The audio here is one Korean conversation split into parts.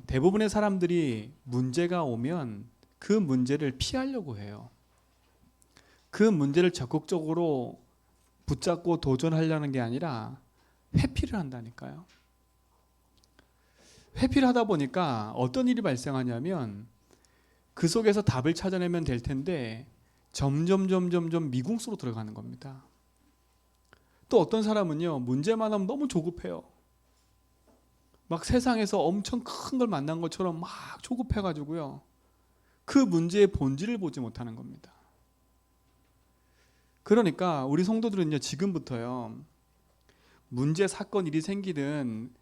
대부분의 사람들이 문제가 오면 그 문제를 피하려고 해요. 그 문제를 적극적으로 붙잡고 도전하려는 게 아니라 회피를 한다니까요. 회피를 하다 보니까 어떤 일이 발생하냐면 그 속에서 답을 찾아내면 될 텐데 점점 미궁으로 들어가는 겁니다. 또 어떤 사람은요, 문제만 하면 너무 조급해요. 막 세상에서 엄청 큰 걸 만난 것처럼 막 조급해가지고요, 그 문제의 본질을 보지 못하는 겁니다. 그러니까 우리 성도들은요, 지금부터요, 문제, 사건, 일이 생기든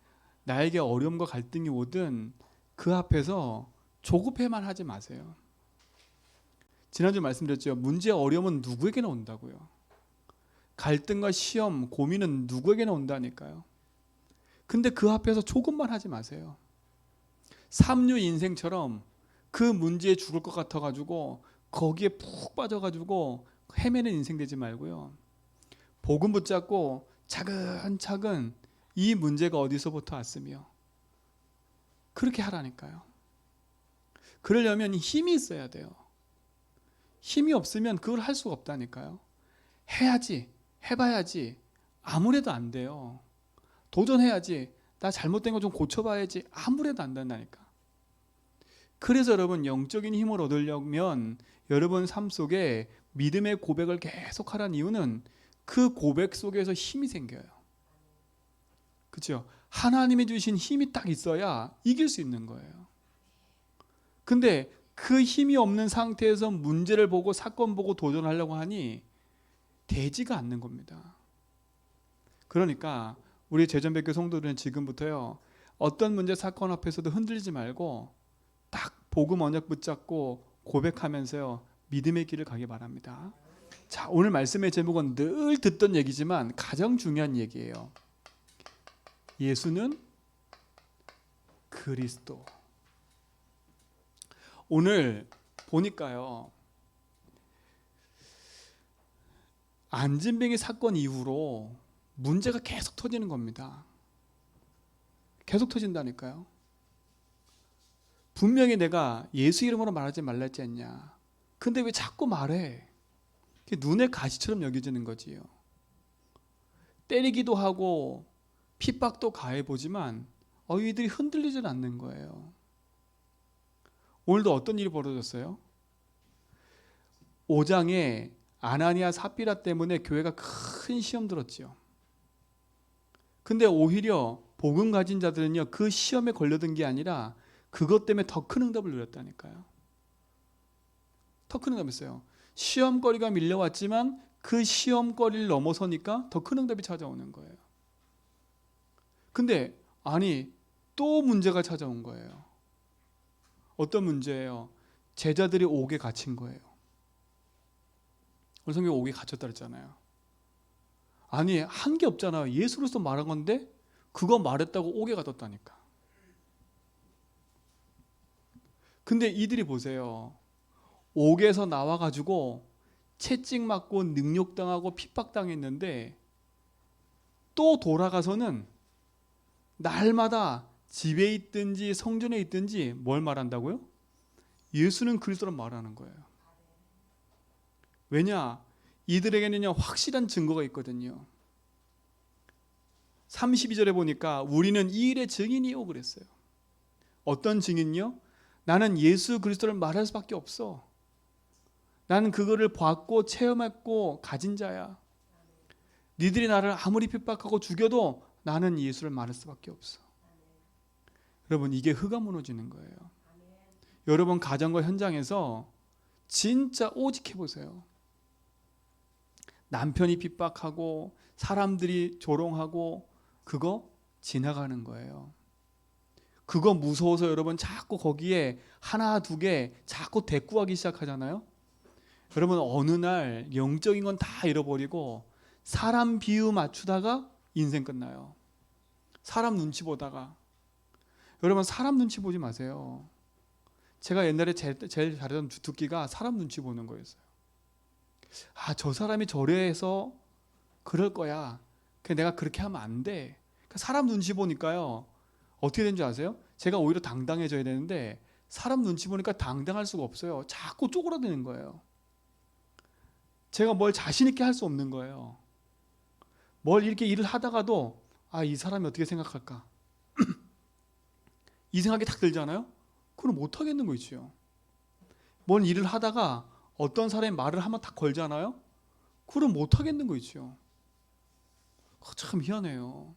나에게 어려움과 갈등이 오든 그 앞에서 조급해만 하지 마세요. 지난주 말씀드렸죠. 문제, 어려움은 누구에게나 온다고요. 갈등과 시험, 고민은 누구에게나 온다니까요. 근데 그 앞에서 조급만 하지 마세요. 삼류 인생처럼 그 문제에 죽을 것 같아가지고 거기에 푹 빠져가지고 헤매는 인생 되지 말고요. 복음 붙잡고 차근차근 이 문제가 어디서부터 왔으며 그렇게 하라니까요. 그러려면 힘이 있어야 돼요. 힘이 없으면 그걸 할 수가 없다니까요. 해야지, 해봐야지, 아무래도 안 돼요. 도전해야지, 나 잘못된 거 좀 고쳐봐야지, 아무래도 안 된다니까. 그래서 여러분, 영적인 힘을 얻으려면 여러분 삶 속에 믿음의 고백을 계속 하라는 이유는 그 고백 속에서 힘이 생겨요. 그렇죠? 하나님이 주신 힘이 딱 있어야 이길 수 있는 거예요. 근데 그 힘이 없는 상태에서 문제를 보고 사건 보고 도전하려고 하니 되지가 않는 겁니다. 그러니까 우리 제전백교 성도들은 지금부터요, 어떤 문제 사건 앞에서도 흔들리지 말고 딱 복음 언약 붙잡고 고백하면서요, 믿음의 길을 가기 바랍니다. 자, 오늘 말씀의 제목은 늘 듣던 얘기지만 가장 중요한 얘기예요. 예수는 그리스도. 오늘 보니까요, 안진뱅이 사건 이후로 문제가 계속 터지는 겁니다. 계속 터진다니까요. 분명히 내가 예수 이름으로 말하지 말라 했지 않냐. 근데 왜 자꾸 말해? 그게 눈에 가시처럼 여겨지는 거지요. 때리기도 하고 핍박도 가해보지만 이들이 흔들리질 않는 거예요. 오늘도 어떤 일이 벌어졌어요? 5장에 아나니아 삽비라 때문에 교회가 큰 시험 들었지요. 근데 오히려 복음 가진 자들은요, 그 시험에 걸려든 게 아니라 그것 때문에 더 큰 응답을 누렸다니까요. 더 큰 응답이었어요. 시험거리가 밀려왔지만 그 시험거리를 넘어서니까 더 큰 응답이 찾아오는 거예요. 근데 아니, 또 문제가 찾아온 거예요. 어떤 문제예요? 제자들이 옥에 갇힌 거예요. 우리 성경에 옥에 갇혔다 그랬잖아요. 아니, 한 게 없잖아요. 예수로서 말한 건데 그거 말했다고 옥에 가뒀다니까. 근데 이들이 보세요. 옥에서 나와가지고 채찍 맞고 능욕당하고 핍박당했는데 또 돌아가서는 날마다 집에 있든지 성전에 있든지 뭘 말한다고요? 예수는 그리스도란 말하는 거예요. 왜냐? 이들에게는요, 확실한 증거가 있거든요. 32절에 보니까 우리는 이 일의 증인이요 그랬어요. 어떤 증인요? 나는 예수 그리스도를 말할 수밖에 없어. 나는 그거를 봤고 체험했고 가진 자야. 니들이 나를 아무리 핍박하고 죽여도 나는 예수를 말할 수밖에 없어. 여러분, 이게 흙가 무너지는 거예요. 여러분 가정과 현장에서 진짜 오직해 보세요. 남편이 핍박하고 사람들이 조롱하고 그거 지나가는 거예요. 그거 무서워서 여러분 자꾸 거기에 하나 두 개 자꾸 대꾸하기 시작하잖아요. 여러분 어느 날 영적인 건 다 잃어버리고 사람 비유 맞추다가 인생 끝나요. 사람 눈치 보다가. 여러분 사람 눈치 보지 마세요. 제가 옛날에 제일 잘하던 주특기가 사람 눈치 보는 거였어요. 저 사람이 저래서 그럴 거야. 내가 그렇게 하면 안 돼. 사람 눈치 보니까요, 어떻게 된 줄 아세요? 제가 오히려 당당해져야 되는데 사람 눈치 보니까 당당할 수가 없어요. 자꾸 쪼그라드는 거예요. 제가 뭘 자신 있게 할 수 없는 거예요. 뭘 이렇게 일을 하다가도 이 사람이 어떻게 생각할까? 이 생각이 딱 들잖아요. 그럼 못 하겠는 거 있죠. 뭔 일을 하다가 어떤 사람이 말을 한번 딱 걸잖아요. 그럼 못 하겠는 거 있죠. 참 희한해요.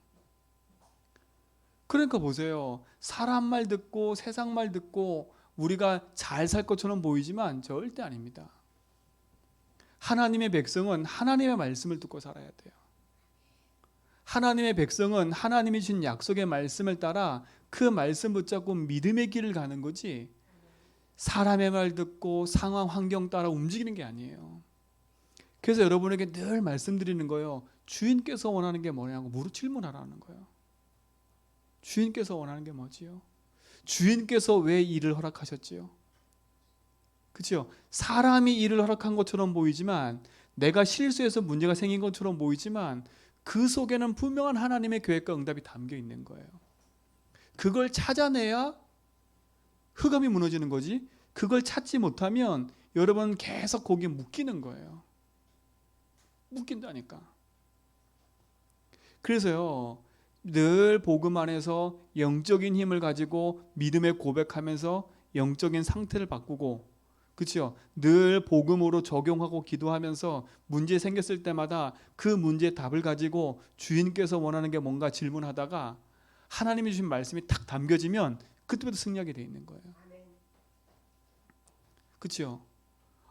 그러니까 보세요. 사람 말 듣고 세상 말 듣고 우리가 잘 살 것처럼 보이지만 절대 아닙니다. 하나님의 백성은 하나님의 말씀을 듣고 살아야 돼요. 하나님의 백성은 하나님이 주신 약속의 말씀을 따라 그 말씀 붙잡고 믿음의 길을 가는 거지, 사람의 말 듣고 상황 환경 따라 움직이는 게 아니에요. 그래서 여러분에게 늘 말씀드리는 거예요. 주인께서 원하는 게 뭐냐고 무릇 질문하라는 거예요. 주인께서 원하는 게 뭐지요? 주인께서 왜 일을 허락하셨지요? 그렇죠? 사람이 일을 허락한 것처럼 보이지만, 내가 실수해서 문제가 생긴 것처럼 보이지만 그 속에는 분명한 하나님의 계획과 응답이 담겨 있는 거예요. 그걸 찾아내야 흑암이 무너지는 거지, 그걸 찾지 못하면 여러분 계속 거기에 묶이는 거예요. 묶인다니까. 그래서요, 늘 복음 안에서 영적인 힘을 가지고 믿음의 고백하면서 영적인 상태를 바꾸고, 그렇죠? 늘 복음으로 적용하고 기도하면서 문제 생겼을 때마다 그 문제의 답을 가지고 주인께서 원하는 게 뭔가 질문하다가 하나님이 주신 말씀이 탁 담겨지면 그때부터 승리하게 돼 있는 거예요. 그렇죠?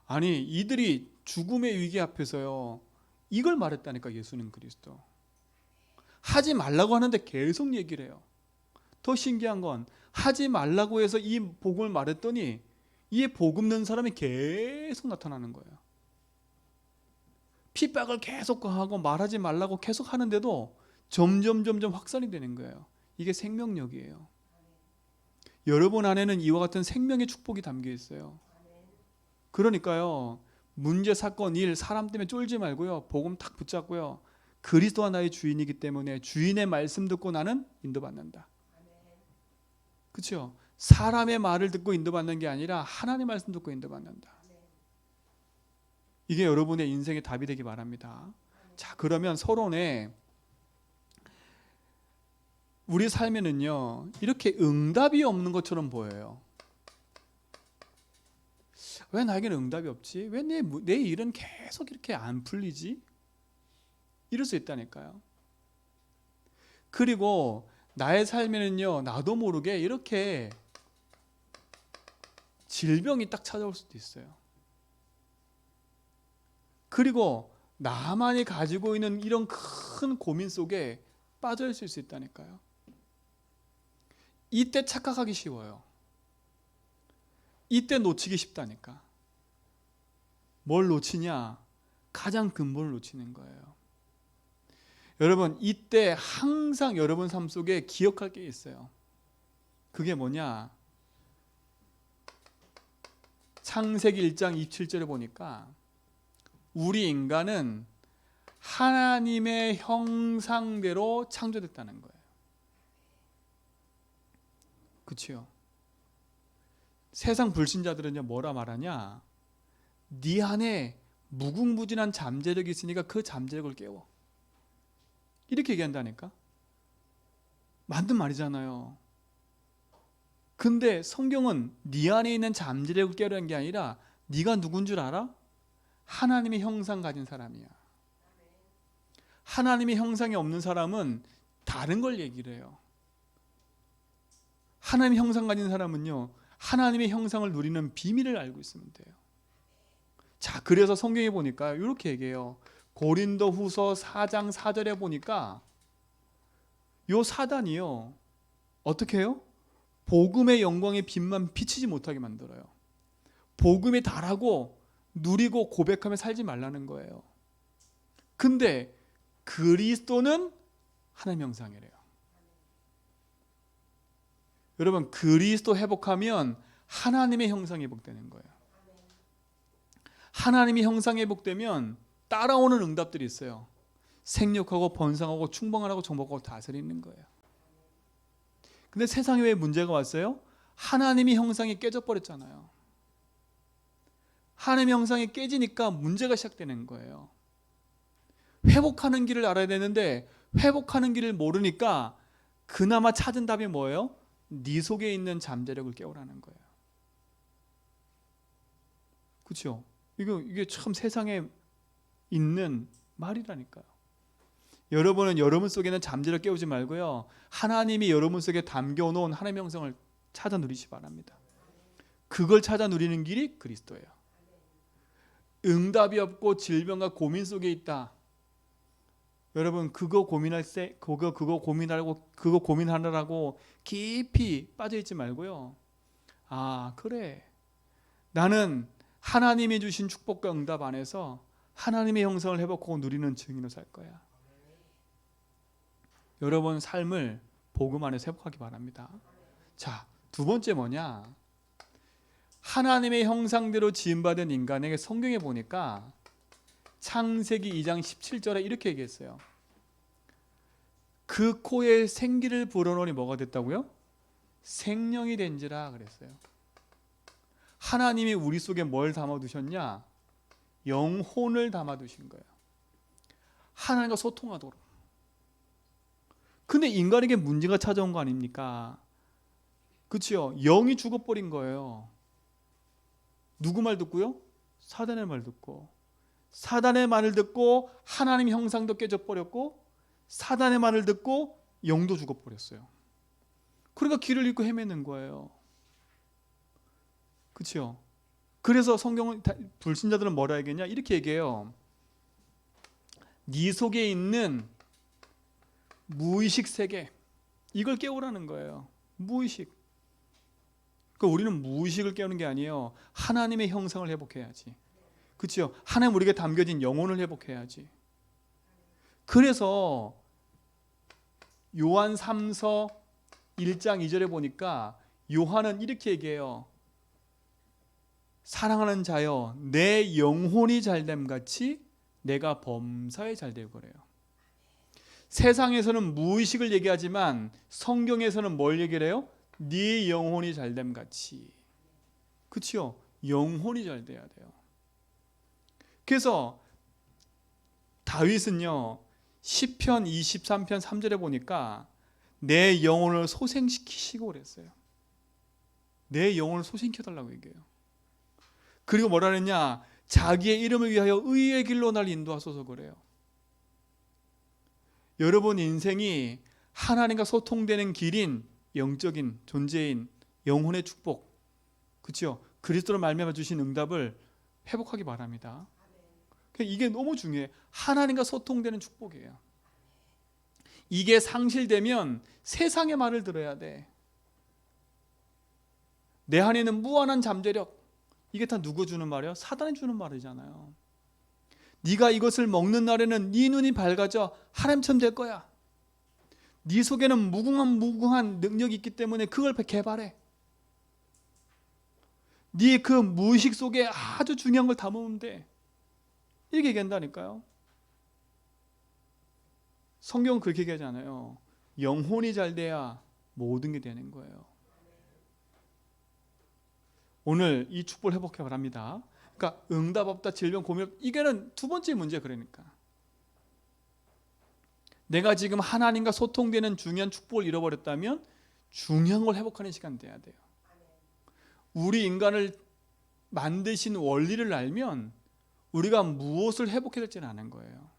아니, 이들이 죽음의 위기 앞에서요, 이걸 말했다니까. 예수는 그리스도. 하지 말라고 하는데 계속 얘기를 해요. 더 신기한 건 하지 말라고 해서 이 복음을 말했더니 이 복음 넣은 사람이 계속 나타나는 거예요. 핍박을 계속 하고 말하지 말라고 계속 하는데도 점점 확산이 되는 거예요. 이게 생명력이에요. 여러분 안에는 이와 같은 생명의 축복이 담겨 있어요. 그러니까요, 문제, 사건, 일, 사람 때문에 쫄지 말고요, 복음 탁 붙잡고요, 그리스도가 나의 주인이기 때문에 주인의 말씀 듣고 나는 인도받는다. 그렇죠? 사람의 말을 듣고 인도받는 게 아니라 하나님의 말씀 듣고 인도받는다. 이게 여러분의 인생의 답이 되기 바랍니다. 자, 그러면 서론에 우리 삶에는요, 이렇게 응답이 없는 것처럼 보여요. 왜 나에게는 응답이 없지? 왜 내 일은 계속 이렇게 안 풀리지? 이럴 수 있다니까요. 그리고 나의 삶에는요, 나도 모르게 이렇게 질병이 딱 찾아올 수도 있어요. 그리고 나만이 가지고 있는 이런 큰 고민 속에 빠져 있을 수 있다니까요. 이때 착각하기 쉬워요. 이때 놓치기 쉽다니까. 뭘 놓치냐? 가장 근본을 놓치는 거예요. 여러분, 이때 항상 여러분 삶 속에 기억할 게 있어요. 그게 뭐냐? 창세기 1장 27절에 보니까 우리 인간은 하나님의 형상대로 창조됐다는 거예요. 그렇죠? 세상 불신자들은요, 뭐라 말하냐? 네 안에 무궁무진한 잠재력이 있으니까 그 잠재력을 깨워. 이렇게 얘기한다니까. 맞는 말이잖아요. 근데 성경은 네 안에 있는 잠재력을 깨우라는 게 아니라 네가 누군 줄 알아? 하나님의 형상 가진 사람이야. 하나님의 형상이 없는 사람은 다른 걸 얘기를 해요. 하나님의 형상 가진 사람은요, 하나님의 형상을 누리는 비밀을 알고 있으면 돼요. 자, 그래서 성경에 보니까 이렇게 얘기해요. 고린도 후서 4장 4절에 보니까 요 사단이요, 어떻게 해요? 복음의 영광의 빛만 비치지 못하게 만들어요. 복음에 달하고 누리고 고백하며 살지 말라는 거예요. 근데 그리스도는 하나님의 형상이래요. 여러분, 그리스도 회복하면 하나님의 형상이 회복되는 거예요. 하나님의 형상이 회복되면 따라오는 응답들이 있어요. 생육하고 번성하고 충만하고 정복하고 다스리는 거예요. 근데 세상에 왜 문제가 왔어요? 하나님의 형상이 깨져버렸잖아요. 하나님의 형상이 깨지니까 문제가 시작되는 거예요. 회복하는 길을 알아야 되는데 회복하는 길을 모르니까 그나마 찾은 답이 뭐예요? 네 속에 있는 잠재력을 깨우라는 거예요. 그렇죠? 이게 참 세상에 있는 말이라니까요. 여러분은 여러분 속에 있는 잠재력 깨우지 말고요, 하나님이 여러분 속에 담겨놓은 하나님의 형상을 찾아 누리시 바랍니다. 그걸 찾아 누리는 길이 그리스도예요. 응답이 없고 질병과 고민 속에 있다. 여러분 그거 고민하느라고 깊이 빠져 있지 말고요. 아, 그래. 나는 하나님이 주신 축복과 응답 안에서 하나님의 형상을 회복하고 누리는 증인으로 살 거야. 여러분 삶을 복음 안에서 회복하기 바랍니다. 자, 두 번째 뭐냐? 하나님의 형상대로 지음받은 인간에게 성경에 보니까 창세기 2장 17절에 이렇게 얘기했어요. 그 코에 생기를 불어넣으니 뭐가 됐다고요? 생명이 된지라 그랬어요. 하나님이 우리 속에 뭘 담아두셨냐? 영혼을 담아두신 거예요. 하나님과 소통하도록. 근데 인간에게 문제가 찾아온 거 아닙니까? 그렇죠? 영이 죽어버린 거예요. 누구 말 듣고요? 사단의 말 듣고. 사단의 말을 듣고 하나님 형상도 깨져버렸고, 사단의 말을 듣고 영도 죽어버렸어요. 그러니까 길을 잃고 헤매는 거예요. 그렇죠? 그래서 성경은 불신자들은 뭐라 얘기했냐? 이렇게 얘기해요. 네 속에 있는 무의식 세계, 이걸 깨우라는 거예요. 무의식. 그러니까 우리는 무의식을 깨우는 게 아니에요. 하나님의 형상을 회복해야지. 그렇죠? 하나님 우리에게 담겨진 영혼을 회복해야지. 그래서 요한 3서 1장 2절에 보니까 요한은 이렇게 얘기해요. 사랑하는 자여, 내 영혼이 잘됨 같이 내가 범사에 잘되고 그래요. 세상에서는 무의식을 얘기하지만 성경에서는 뭘 얘기를 해요? 네 영혼이 잘됨 같이. 그렇죠? 영혼이 잘 돼야 돼요. 그래서 다윗은요, 시편 23편 3절에 보니까 내 영혼을 소생시키시고 그랬어요. 내 영혼을 소생시켜달라고 얘기해요. 그리고 뭐라 그랬냐? 자기의 이름을 위하여 의의 길로 날 인도하소서 그래요. 여러분 인생이 하나님과 소통되는 길인 영적인 존재인 영혼의 축복, 그렇죠? 그리스도로 말미암아 주신 응답을 회복하기 바랍니다. 이게 너무 중요해요. 하나님과 소통되는 축복이에요. 이게 상실되면 세상의 말을 들어야 돼. 내 안에 있는 무한한 잠재력, 이게 다 누구 주는 말이에요? 사단이 주는 말이잖아요. 네가 이것을 먹는 날에는 네 눈이 밝아져 하나님처럼 될 거야. 네 속에는 무궁한 능력이 있기 때문에 그걸 개발해. 네 그 무의식 속에 아주 중요한 걸 담으면 돼. 이렇게 얘기한다니까요. 성경은 그렇게 얘기하잖아요. 영혼이 잘 돼야 모든 게 되는 거예요. 오늘 이 축복을 회복해 바랍니다. 그러니까 응답 없다, 질병, 고민 없다, 이게는 두 번째 문제. 그러니까 내가 지금 하나님과 소통되는 중요한 축복을 잃어버렸다면 중요한 걸 회복하는 시간 돼야 돼요. 우리 인간을 만드신 원리를 알면 우리가 무엇을 회복해야 될지는 아는 거예요.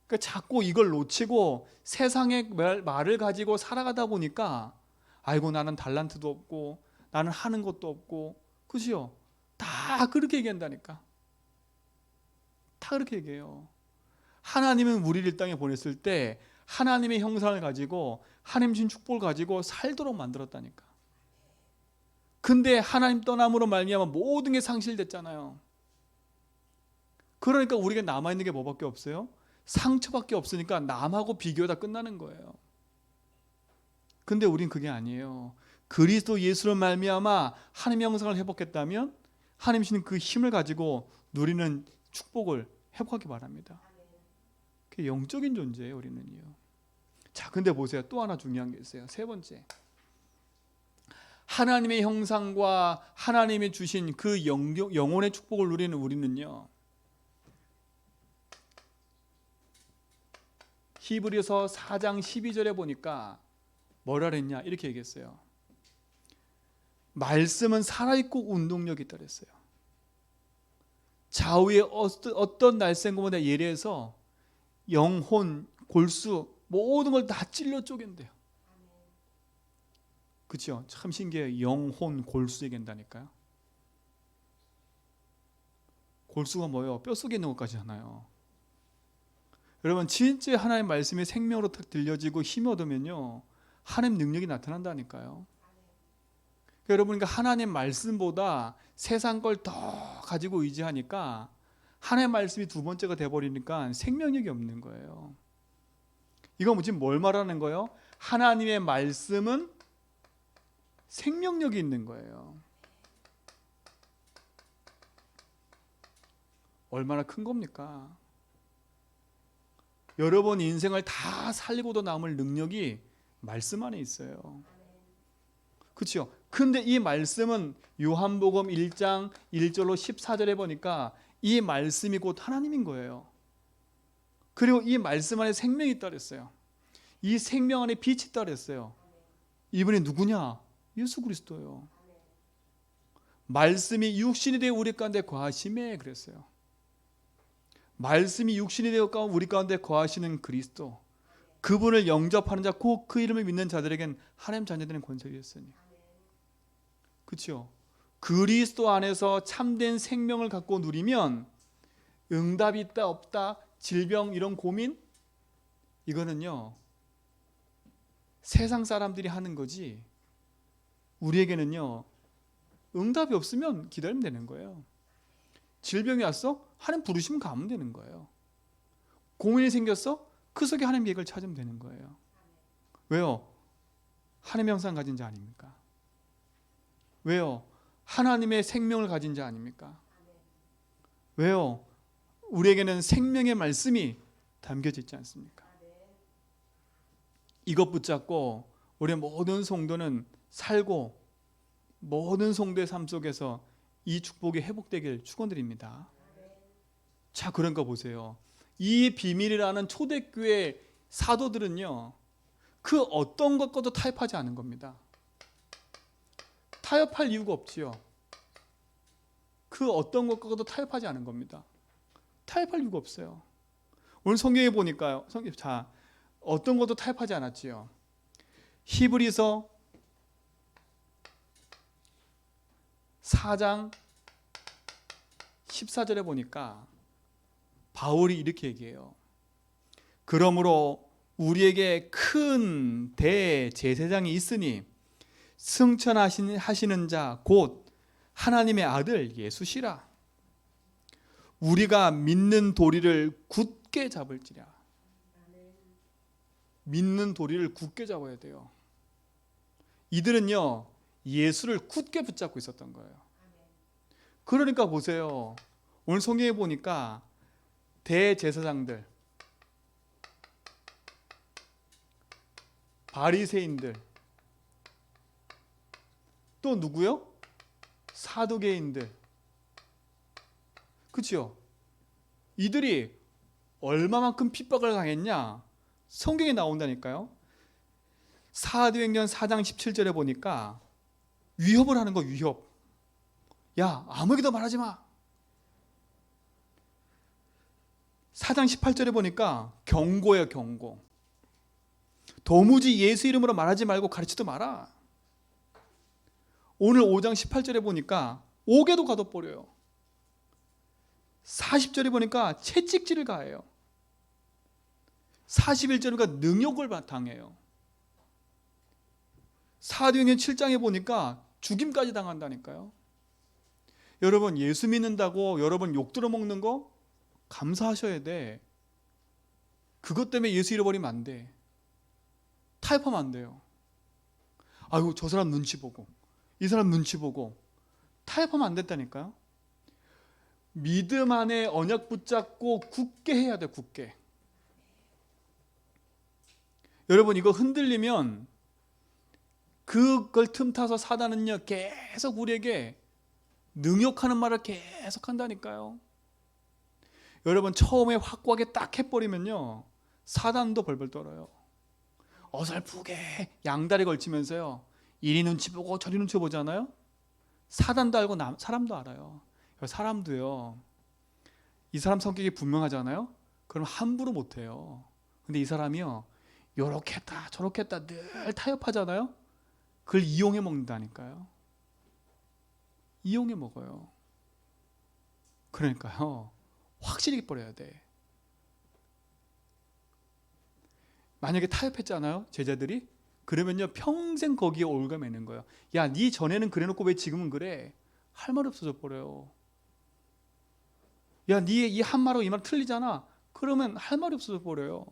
그러니까 자꾸 이걸 놓치고 세상의 말을 가지고 살아가다 보니까 아이고 나는 달란트도 없고 나는 하는 것도 없고, 그죠? 다 그렇게 얘기한다니까. 다 그렇게 얘기해요. 하나님은 우리를 이 땅에 보냈을 때 하나님의 형상을 가지고 하나님 신 축복을 가지고 살도록 만들었다니까. 근데 하나님 떠남으로 말미암아 모든 게 상실됐잖아요. 그러니까 우리가 남아있는 게 뭐밖에 없어요? 상처밖에 없으니까 남하고 비교하다 끝나는 거예요. 근데 우린 그게 아니에요. 그리스도 예수로 말미암아 하나님의 형상을 회복했다면 하나님 주신 그 힘을 가지고 누리는 축복을 회복하기 바랍니다. 그게 영적인 존재예요, 우리는요. 자, 근데 보세요. 또 하나 중요한 게 있어요. 세 번째. 하나님의 형상과 하나님이 주신 그 영혼의 축복을 누리는 우리는요, 히브리서 4장 12절에 보니까 뭐라 그랬냐 이렇게 얘기했어요. 말씀은 살아있고 운동력이 있다 그랬어요. 좌우의 어떤 날쌘것보다 예리해서 영혼, 골수 모든 걸 다 찔러 쪼갠대요. 그렇죠? 참 신기해요. 영혼, 골수 얘기한다니까요. 골수가 뭐예요? 뼛속에 있는 것까지잖아요. 여러분 진짜 하나님의 말씀이 생명으로 탁 들려지고 힘이 얻으면요, 하나님 능력이 나타난다니까요. 여러분, 그러니까 하나님 말씀보다 세상 걸 더 가지고 의지하니까 하나님 말씀이 두 번째가 돼버리니까 생명력이 없는 거예요. 이거 지금 뭘 말하는 거예요? 하나님의 말씀은 생명력이 있는 거예요. 얼마나 큰 겁니까? 여러분 인생을 다 살리고도 남을 능력이 말씀 안에 있어요. 그렇죠? 근데 이 말씀은 요한복음 1장 1절로 14절에 보니까 이 말씀이 곧 하나님인 거예요. 그리고 이 말씀 안에 생명이 있다 그랬어요. 이 생명 안에 빛이 있다 그랬어요. 이분이 누구냐? 예수 그리스도예요. 말씀이 육신이 되어 우리 가운데 거하심에 그랬어요. 말씀이 육신이 되어 우리 가운데 거하시는 그리스도, 그분을 영접하는 자, 곧 그 이름을 믿는 자들에겐 하나님 자녀되는 권세가 있으니. 그렇죠? 그리스도 안에서 참된 생명을 갖고 누리면 응답이 있다 없다, 질병 이런 고민, 이거는요 세상 사람들이 하는 거지 우리에게는요 응답이 없으면 기다리면 되는 거예요. 질병이 왔어? 하나님 부르시면 가면 되는 거예요. 고민이 생겼어? 그 속에 하나님 계획을 찾으면 되는 거예요. 왜요? 하나님의 형상 가진 자 아닙니까? 왜요? 하나님의 생명을 가진 자 아닙니까? 왜요? 우리에게는 생명의 말씀이 담겨져 있지 않습니까? 이것 붙잡고 우리 모든 성도는 살고 모든 성도의 삶 속에서 이 축복이 회복되길 축원드립니다. 자, 그런 거 보세요. 이 비밀이라는 초대교회 사도들은요 그 어떤 것과도 타협하지 않은 겁니다. 타협할 이유가 없지요. 그 어떤 것과도 타협하지 않은 겁니다. 타협할 이유가 없어요. 오늘 성경에 보니까요. 자, 어떤 것도 타협하지 않았지요. 히브리서 4장 14절에 보니까 바울이 이렇게 얘기해요. 그러므로 우리에게 큰 대제사장이 있으니 승천하시는 자 곧 하나님의 아들 예수시라. 우리가 믿는 도리를 굳게 잡을지라. 믿는 도리를 굳게 잡아야 돼요. 이들은요 예수를 굳게 붙잡고 있었던 거예요. 그러니까 보세요. 오늘 성경에 보니까 대제사장들, 바리새인들, 또 누구요? 사두개인들. 그렇죠? 이들이 얼마만큼 핍박을 당했냐? 성경에 나온다니까요. 사도행전 4장 17절에 보니까 위협을 하는 거, 위협. 야, 아무에게도 말하지 마. 4장 18절에 보니까 경고예요, 경고. 도무지 예수 이름으로 말하지 말고 가르치도 마라. 오늘 5장 18절에 보니까 옥에도 가둬버려요. 40절에 보니까 채찍질을 가해요. 41절에 보니까 능욕을 당해요. 사도행전 7장에 보니까 죽임까지 당한다니까요. 여러분 예수 믿는다고 여러분 욕 들어먹는 거 감사하셔야 돼. 그것 때문에 예수 잃어버리면 안 돼. 타협하면 안 돼요. 아이고 저 사람 눈치 보고 이 사람 눈치 보고 타협하면 안 됐다니까요. 믿음 안에 언약 붙잡고 굳게 해야 돼. 굳게. 여러분 이거 흔들리면 그걸 틈타서 사단은요 계속 우리에게 능욕하는 말을 계속 한다니까요. 여러분 처음에 확고하게 딱 해버리면요 사단도 벌벌 떨어요. 어설프게 양다리 걸치면서요 이리 눈치 보고 저리 눈치 보잖아요. 사단도 알고 사람도 알아요. 사람도요 이 사람 성격이 분명하잖아요. 그럼 함부로 못해요. 근데 이 사람이요 요렇게 했다 저렇게 했다 늘 타협하잖아요. 그걸 이용해 먹는다니까요. 이용해 먹어요. 그러니까요 확실히 버려야 돼. 만약에 타협했잖아요 제자들이. 그러면요 평생 거기에 올가매는 거예요. 야, 네 전에는 그래놓고 왜 지금은 그래? 할 말이 없어져 버려요. 야, 네 이 한 말하고 이 말 틀리잖아. 그러면 할 말이 없어져 버려요.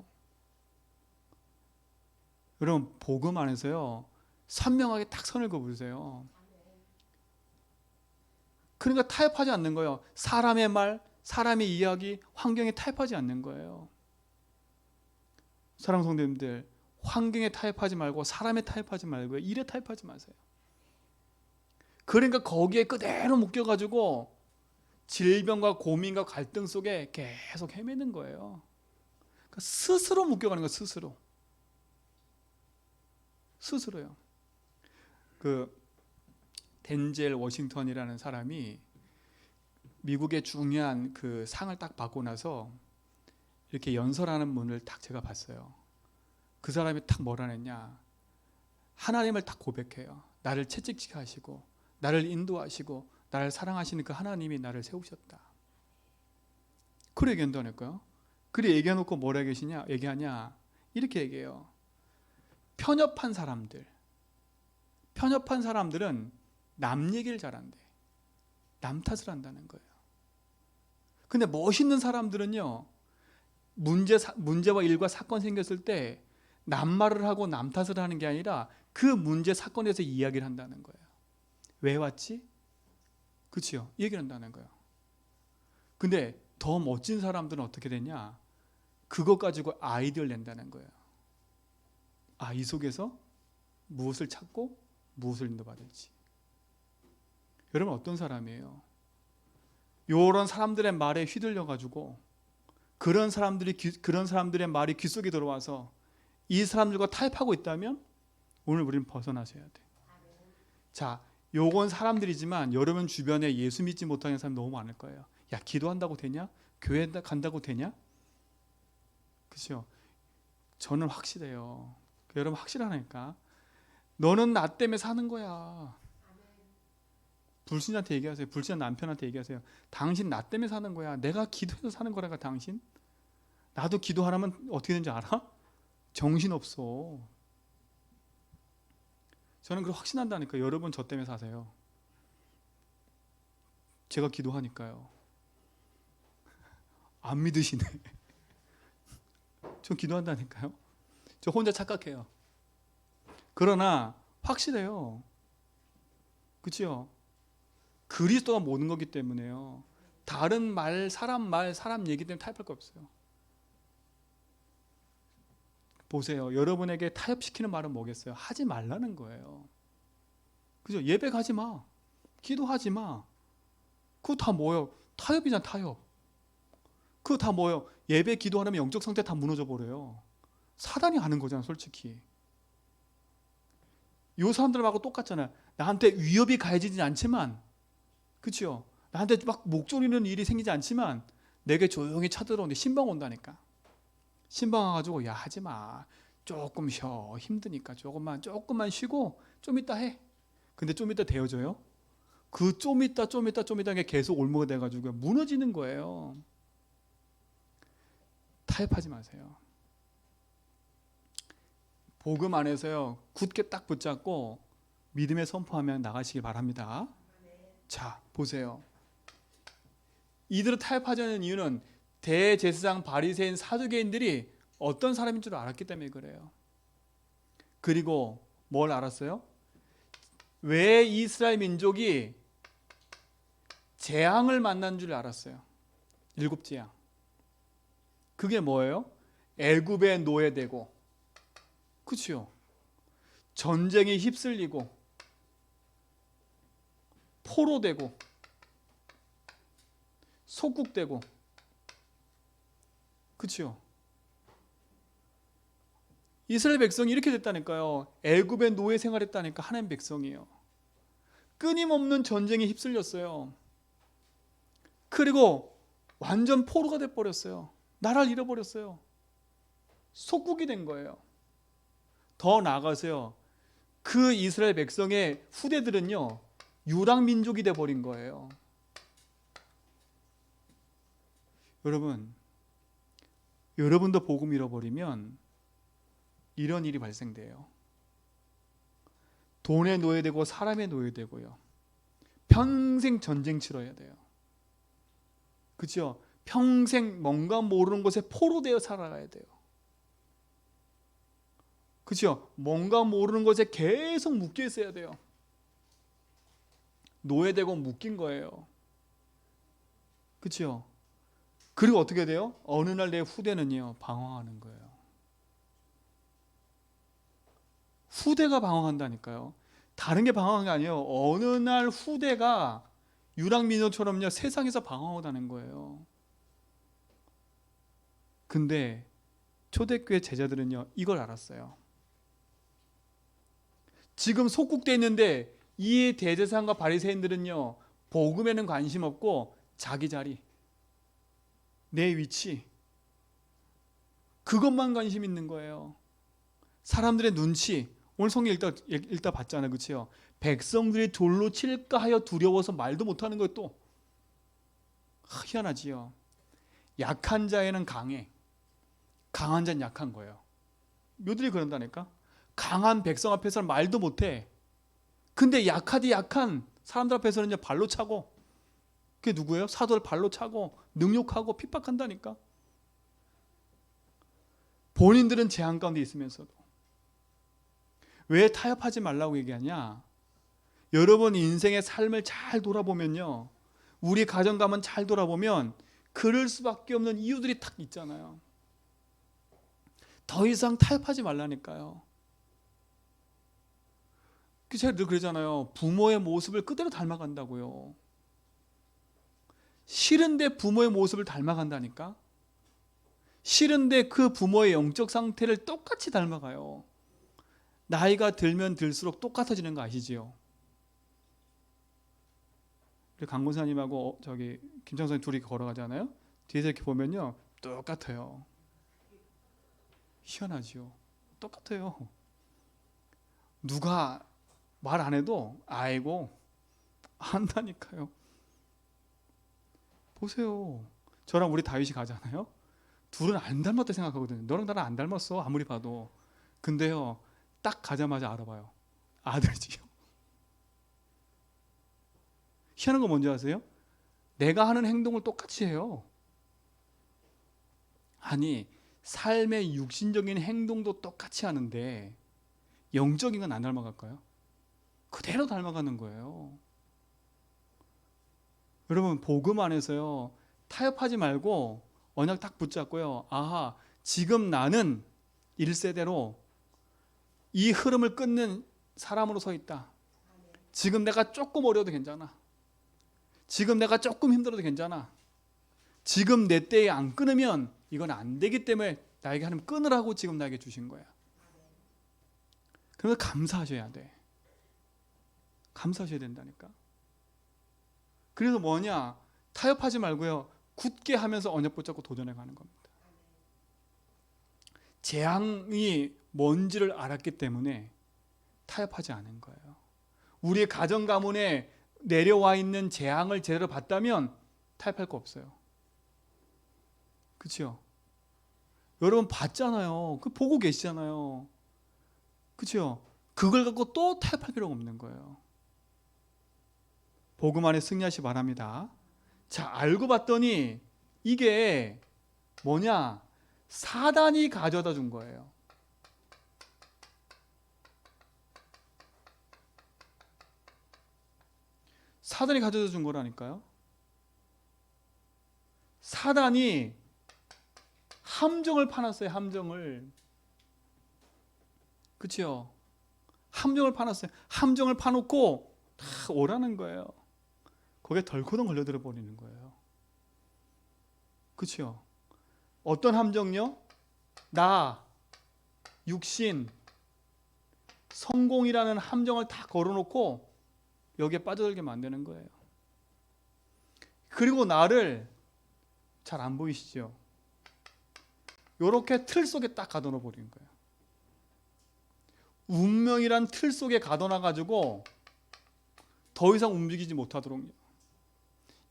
여러분 복음 안에서요 선명하게 딱 선을 그어보세요. 그러니까 타협하지 않는 거예요. 사람의 말, 사람의 이야기, 환경에 타협하지 않는 거예요. 사랑하는 성도님들, 환경에 타협하지 말고 사람에 타협하지 말고요. 일에 타협하지 마세요. 그러니까 거기에 그대로 묶여가지고 질병과 고민과 갈등 속에 계속 헤매는 거예요. 그러니까 스스로 묶여가는 거예요. 스스로요. 그 덴젤 워싱턴이라는 사람이 미국의 중요한 그 상을 딱 받고 나서 이렇게 연설하는 분을 딱 제가 봤어요. 그 사람이 딱 뭐라 했냐, 하나님을 딱 고백해요. 나를 채찍질케 하시고 나를 인도하시고 나를 사랑하시는 그 하나님이 나를 세우셨다. 그래 얘기한다니까요. 그래 얘기해놓고 뭐라 얘기하냐 이렇게 얘기해요. 편협한 사람들은 남 얘기를 잘한대. 남 탓을 한다는 거예요. 근데 멋있는 사람들은요 문제와 일과 사건 생겼을 때 남말을 하고 남 탓을 하는 게 아니라 그 문제 사건에서 이야기를 한다는 거예요. 왜 왔지? 그치요? 이 얘기를 한다는 거예요. 근데 더 멋진 사람들은 어떻게 되냐, 그것 가지고 아이디어를 낸다는 거예요. 아, 이 속에서 무엇을 찾고 무엇을 인도받을지. 여러분 어떤 사람이에요? 요런 사람들의 말에 휘둘려 가지고 그런 사람들의 말이 귀 속에 들어와서 이 사람들과 타협하고 있다면 오늘 우리는 벗어나셔야 돼. 자, 요건 사람들이지만 여러분 주변에 예수 믿지 못하는 사람 너무 많을 거예요. 야, 기도한다고 되냐? 교회 간다고 되냐? 그렇죠? 저는 확실해요. 여러분 확실하니까. 너는 나 때문에 사는 거야. 불신자한테 얘기하세요. 불신자 남편한테 얘기하세요. 당신 나 때문에 사는 거야. 내가 기도해서 사는 거라니까 당신. 나도 기도하라면 어떻게 되는지 알아? 정신없어. 저는 그걸 확신한다니까. 여러분 저 때문에 사세요. 제가 기도하니까요. 안 믿으시네. 저 기도한다니까요. 저 혼자 착각해요. 그러나 확실해요. 그렇죠? 그리스도가 모든 거기 때문에요. 다른 사람 얘기 때문에 타협할 거 없어요. 보세요. 여러분에게 타협시키는 말은 뭐겠어요? 하지 말라는 거예요. 그죠? 예배 가지 마. 기도하지 마. 그거 다 뭐예요? 타협이잖아, 타협. 그거 다 뭐예요? 예배 기도하려면 영적 상태 다 무너져 버려요. 사단이 하는 거잖아, 솔직히. 요 사람들하고 똑같잖아요. 나한테 위협이 가해지진 않지만, 그렇죠? 나한테 막 목조리는 일이 생기지 않지만 내게 조용히 쳐들어오는데 신방 온다니까. 신방 와가지고 야, 하지 마. 조금 쉬어. 힘드니까 조금만 쉬고 좀 이따 해. 근데 좀 이따 되어져요? 그 좀 이따 게 계속 올무가 돼가지고 무너지는 거예요. 타협하지 마세요. 복음 안에서요 굳게 딱 붙잡고 믿음의 선포하면 나가시길 바랍니다. 자, 보세요. 이들을 타협하자는 이유는 대제사장, 바리새인, 사두개인들이 어떤 사람인 줄 알았기 때문에 그래요. 그리고 뭘 알았어요? 왜 이스라엘 민족이 재앙을 만난 줄 알았어요. 7 재앙. 그게 뭐예요? 애굽에 노예되고, 그렇죠? 전쟁에 휩쓸리고 포로되고 속국되고, 그렇죠? 이스라엘 백성이 이렇게 됐다니까요. 애굽의 노예 생활했다니까. 하나님 백성이에요. 끊임없는 전쟁에 휩쓸렸어요. 그리고 완전 포로가 돼버렸어요. 나라를 잃어버렸어요. 속국이 된 거예요. 더 나아가서요, 그 이스라엘 백성의 후대들은요, 유랑민족이 돼버린 거예요. 여러분, 여러분도 복음 잃어버리면 이런 일이 발생돼요. 돈에 노예되고 사람에 노예되고요. 평생 전쟁 치러야 돼요. 그렇죠? 평생 뭔가 모르는 곳에 포로되어 살아가야 돼요. 그렇죠? 뭔가 모르는 곳에 계속 묶여 있어야 돼요. 노예되고 묶인 거예요. 그렇죠? 그리고 어떻게 돼요? 어느 날 내 후대는요, 방황하는 거예요. 후대가 방황한다니까요. 다른 게 방황한 게 아니에요. 어느 날 후대가 유랑민족처럼요, 세상에서 방황하다는 거예요. 근데 초대교회 제자들은요, 이걸 알았어요. 지금 속국돼 있는데 이 대제사장과 바리새인들은요, 복음에는 관심 없고 자기 자리, 내 위치, 그것만 관심 있는 거예요. 사람들의 눈치, 오늘 성경 읽다 봤잖아요. 그렇죠? 백성들이 돌로 칠까 하여 두려워서 말도 못하는 것도 희한하지요. 약한 자에는 강해, 강한 자는 약한 거예요. 묘들이 그런다니까. 강한 백성 앞에서는 말도 못해. 근데 약하디 약한 사람들 앞에서는 발로 차고, 그게 누구예요? 사도를 발로 차고 능욕하고 핍박한다니까. 본인들은 재앙 가운데 있으면서도. 왜 타협하지 말라고 얘기하냐? 여러분 인생의 삶을 잘 돌아보면요, 우리 가정감은 잘 돌아보면 그럴 수밖에 없는 이유들이 딱 있잖아요. 더 이상 타협하지 말라니까요. 제가 늘 그러잖아요. 부모의 모습을 그대로 닮아간다고요. 싫은데 부모의 모습을 닮아간다니까. 싫은데 그 부모의 영적 상태를 똑같이 닮아가요. 나이가 들면 들수록 똑같아지는 거 아시지요? 강 권사님하고 저기 김창선님 둘이 걸어가잖아요. 뒤에서 이렇게 보면요, 똑같아요. 희한하지요. 똑같아요. 누가 말 안 해도 아이고 안다니까요. 보세요. 저랑 우리 다윗이 가잖아요. 둘은 안 닮았다 생각하거든요. 너랑 나랑 안 닮았어, 아무리 봐도. 근데요, 딱 가자마자 알아봐요. 아들이지요. 희한한 거 뭔지 아세요? 내가 하는 행동을 똑같이 해요. 아니, 삶의 육신적인 행동도 똑같이 하는데 영적인 건 안 닮아갈까요? 그대로 닮아가는 거예요. 여러분, 복음 안에서요, 타협하지 말고 언약 딱 붙잡고요, 아하, 지금 나는 1세대로 이 흐름을 끊는 사람으로 서 있다. 지금 내가 조금 어려도 괜찮아. 지금 내가 조금 힘들어도 괜찮아. 지금 내 때에 안 끊으면 이건 안 되기 때문에 나에게 하나님 끊으라고 지금 나에게 주신 거야. 그래서 감사하셔야 돼. 감사하셔야 된다니까. 그래서 뭐냐? 타협하지 말고요, 굳게 하면서 언약 붙잡고 도전해 가는 겁니다. 재앙이 뭔지를 알았기 때문에 타협하지 않은 거예요. 우리의 가정 가문에 내려와 있는 재앙을 제대로 봤다면 타협할 거 없어요. 그렇죠? 여러분 봤잖아요. 그 보고 계시잖아요. 그렇죠? 그걸 갖고 또 타협할 필요가 없는 거예요. 복음 안에 승리하시 바랍니다. 자, 알고 봤더니 이게 뭐냐? 사단이 가져다 준 거예요. 사단이 가져다 준 거라니까요. 사단이 함정을 파놨어요. 함정을. 그렇죠? 함정을 파놨어요. 함정을 파놓고 다 오라는 거예요. 거기에 덜커덩 걸려들어 버리는 거예요. 그렇죠? 어떤 함정요? 나, 육신, 성공이라는 함정을 다 걸어놓고 여기에 빠져들게 만드는 거예요. 그리고 나를 잘 안 보이시죠? 이렇게 틀 속에 딱 가둬놔 버리는 거예요. 운명이란 틀 속에 가둬놔 가지고 더 이상 움직이지 못하도록요.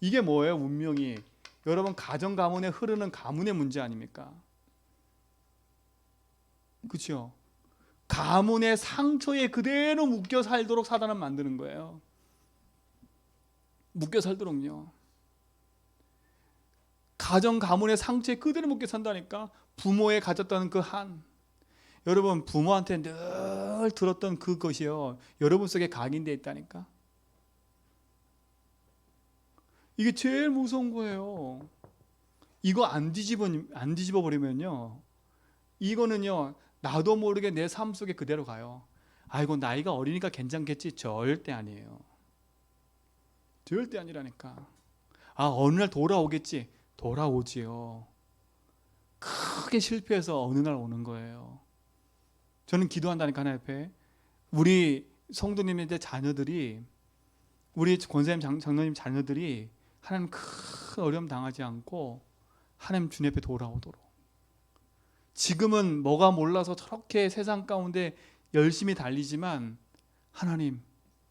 이게 뭐예요? 운명이. 여러분, 가정 가문에 흐르는 가문의 문제 아닙니까? 그렇죠? 가문의 상처에 그대로 묶여 살도록 사단은 만드는 거예요. 묶여 살도록요. 가정 가문의 상처에 그대로 묶여 산다니까. 부모에 가졌다는 그 한. 여러분, 부모한테 늘 들었던 그것이요, 여러분 속에 각인되어 있다니까. 이게 제일 무서운 거예요. 이거 안 뒤집어 버리면요, 이거는요, 나도 모르게 내 삶 속에 그대로 가요. 아이고, 나이가 어리니까 괜찮겠지. 절대 아니에요. 절대 아니라니까. 아, 어느 날 돌아오겠지. 돌아오지요. 크게 실패해서 어느 날 오는 거예요. 저는 기도한다니까, 하나님 앞에. 우리 성도님의 자녀들이, 우리 권사님 장로님 자녀들이 하나님 큰 어려움 당하지 않고 하나님 주님 앞에 돌아오도록. 지금은 뭐가 몰라서 저렇게 세상 가운데 열심히 달리지만 하나님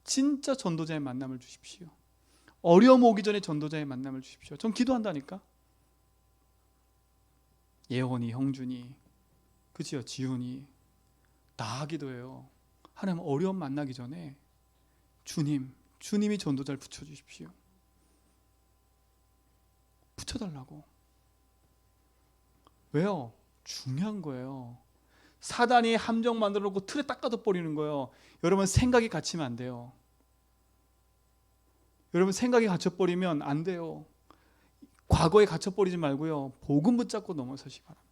진짜 전도자의 만남을 주십시오. 어려움 오기 전에 전도자의 만남을 주십시오. 전 기도한다니까. 예원이, 형준이, 그치요, 지훈이 다 기도해요. 하나님, 어려움 만나기 전에 주님이 전도자를 붙여주십시오. 붙여달라고. 왜요? 중요한 거예요. 사단이 함정 만들어 놓고 틀에 딱 가둬버리는 거예요. 여러분, 생각이 갇히면 안 돼요. 여러분, 생각이 갇혀버리면 안 돼요. 과거에 갇혀버리지 말고요, 복음 붙잡고 넘어서시기 바랍니다.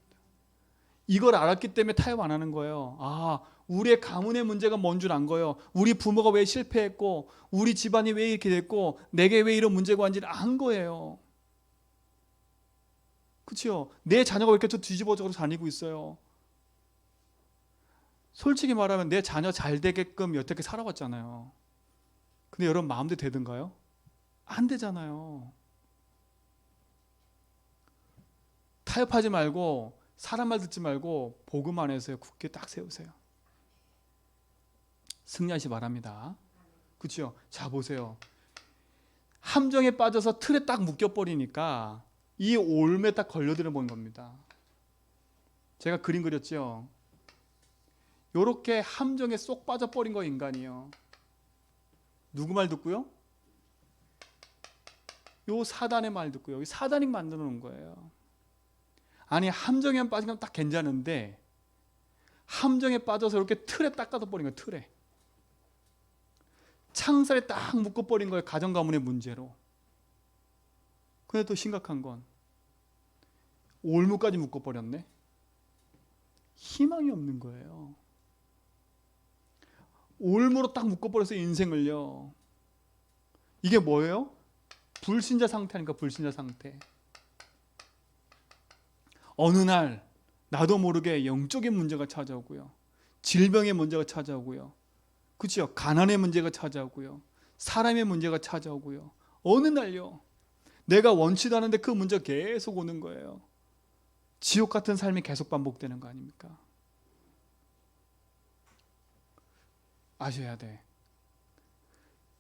이걸 알았기 때문에 타협 안 하는 거예요. 아, 우리의 가문의 문제가 뭔 줄 안 거예요. 우리 부모가 왜 실패했고, 우리 집안이 왜 이렇게 됐고, 내게 왜 이런 문제가 왔는지를 안 거예요. 그렇죠? 내 자녀가 왜 이렇게 뒤집어져서 다니고 있어요? 솔직히 말하면 내 자녀 잘 되게끔 여태까지 살아왔잖아요. 근데 여러분, 마음대로 되든가요? 안 되잖아요. 타협하지 말고, 사람 말 듣지 말고 복음 안에서 굳게 딱 세우세요. 승리하시 바랍니다. 그렇죠? 자, 보세요. 함정에 빠져서 틀에 딱 묶여버리니까 이 올매 딱 걸려들어 본 겁니다. 제가 그림 그렸죠. 요렇게 함정에 쏙 빠져버린 거 인간이요. 누구 말 듣고요? 요 사단의 말 듣고요. 사단이 만들어 놓은 거예요. 아니, 함정에 빠지면 딱 괜찮은데 함정에 빠져서 이렇게 틀에 딱 가둬버린 거예요. 틀에. 창살에 딱 묶어버린 거예요. 가정 가문의 문제로. 근데 또 심각한 건 올무까지 묶어버렸네. 희망이 없는 거예요. 올무로 딱 묶어버려서 인생을요. 이게 뭐예요? 불신자 상태니까. 불신자 상태. 어느 날 나도 모르게 영적인 문제가 찾아오고요, 질병의 문제가 찾아오고요, 그렇죠? 가난의 문제가 찾아오고요, 사람의 문제가 찾아오고요. 어느 날요, 내가 원치도 않은데 그 문제가 계속 오는 거예요. 지옥 같은 삶이 계속 반복되는 거 아닙니까? 아셔야 돼.